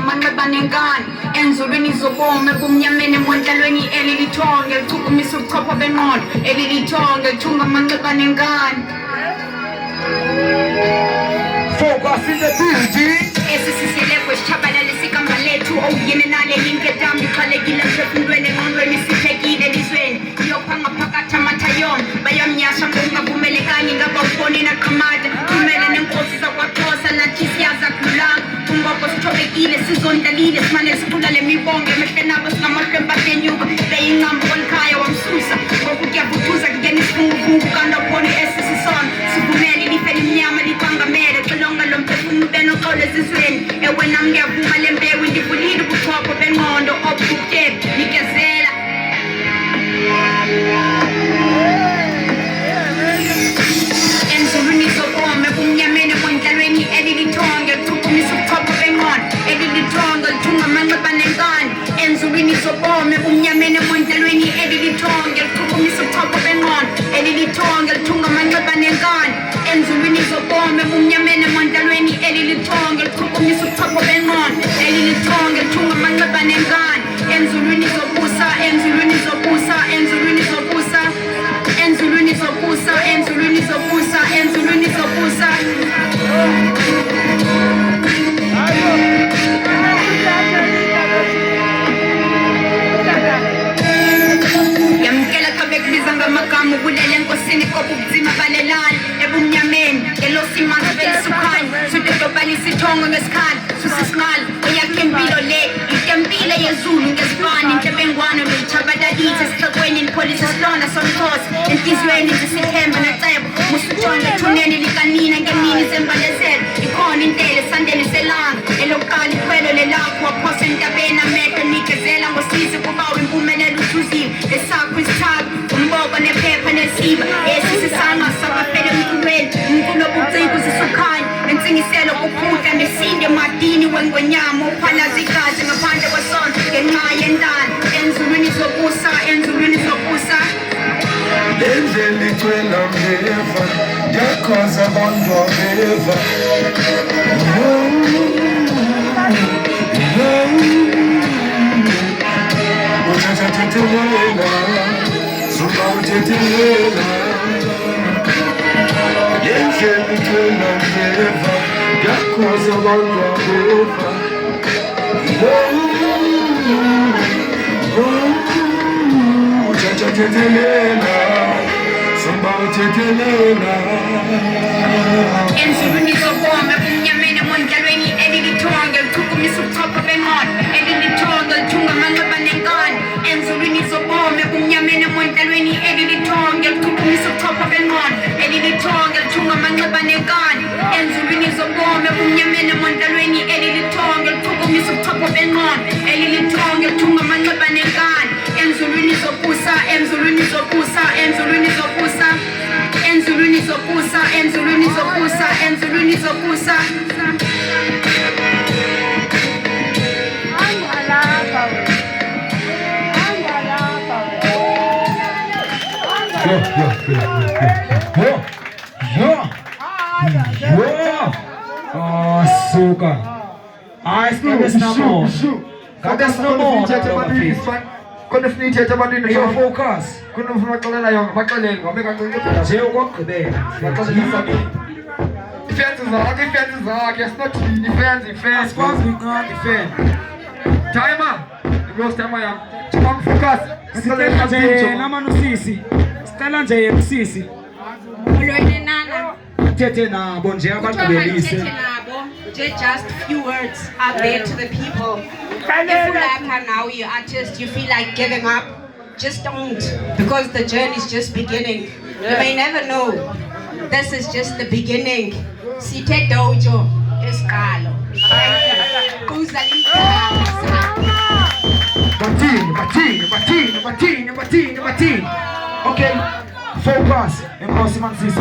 amanxeba nenkani enzulwini zobomi ebumnyameni emondlalweni eli lithonge lichukumisa ubuchopho bengqondo eli lithonge lithunga amanxeba nenkani. Focus in the building. Esi sisileko sitshabalalisa igama lethu owuyini naleli nkedambi ixhalekile emphefumlweni engqondweni siphekile elizweni iyophanga phakathi amathayon bayamnyasha ngokungavumelekani ngabawuboni naqamata kumele nenkosi zakwaXhosa nathi siyazakhulanga umboko sithobekile sizondlalile simane sicula le mibongo emehleni abo singamahlo empahtenyuka beyingcambu kolikhaya wamsusa ngoku kuyavuthuza kungena isivunguvungu kanti awuboni esi sisono sivumele ilifa elimnyama likwangamele xilonga lo mphefumlo benoxolo ezizweni ewe nam ngiyavuma le mbewu ndivulile ubuchopho bengqondo obubutyebe nikezela enzulwini zobomi ebumnyameni emondlalweni eli lithonge lichukumisa ubuchopho bengqondo eli lithonge lithunga amanxeba nenkani enzulwini zobomi ebumnyameni emondlalweni eli lithonge lichukumisa ubuchopho bengqondo eli lithonge lithunga amanxeba nenkani enzulwini zobomi ebumnyameni emondlalweni eli lithonge lichukumisa ubuchopho bengqondo eli lithonge lithunga amanxeba nenkani enzulwini zobusa enzulwini zobusa enzulwini zobusa enzulwini zobusa enzulwini zobusa enzulwini zobusa yamkela xa bekubiza ngamagama ubulele enkosini koba ubuzima balelani ebumnyameni ngelosimanzi belisukhanya sudedobalisa ithongo ngesikhali susisinqali eyakhe impilo le itempile yezulu ngezibani intlebengwane luyitshabalalisa esixekweni lipholisa isilonda somxhosa entliziyweni zisithemba necebo musujonge ethuneni likanina ngemini zembalezelo ikhona intele esandeni selanga elokuqala ikhwelo lelakho waphosa entabeni amehlo nikezela ngosizi kubawo impumelelo uthuziwe esakho isithako umboko nephepha nesiba esi sisanqa sabafele emculweni umculo obuciko zisukhanya entsingiselo kuphutha nesinde emadini wengwenyama uphalaza igazi ngaphandle kwesonto ngenxa yentana enzulwini zobusa enzulwini zobusa lendlela icwela ngeva ndiyakhoza abantu abeva uthathathethelela suka uthethelela lendlela icwela ngeva ndiyakhoza abantu abeva uthathathelela suka uthethelela enzulwini zobomi ebumnyameni emondlalweni eli lithonge lichukumisa ubuchopho bengqondo eli lithonge lithunga amanxeba nenkani enzulwini zobomi ebumnyameni emondlalweni eli lithonge lichukumisa ubuchopho bengqondo eli lithonge lithunga amanxeba nenkani enzulwini zobomi ebumnyameni emondlalweni eli lithonge lichukumisa ubuchopho bengqondo eli lithonge lithunga amanxeba nenkani enzulwini zobusa enzulwini zobusa enzulwini zobusa enzulwini zobusa enzulwini zobusa enzulwini zobusa Suka. Ice snamo. Kada snamo. Kuna funi ithetha ebantwini Yo focus. kuna ufuna baxelela yona baxelele ngobe kancinci phela Nje ukugqibela. baxelisa ifensi zakhe asinothini ifensi Asikwazi ukuyincoma ifan. timer close timer yam come focus Sicela nje namanu sisi. Sicela nje usisi. ulwene nana Thethe nabo nje kuthiwa abagqibelise. mandithethe nabo just few words out there to the people. If ulapha now you artist, you feel like giving up, just don't, because the journey is just beginning. You may never know. This is just the beginning. Sithe dojo esiqalo. Kuza Okay. Focus. Enkosi mansisi.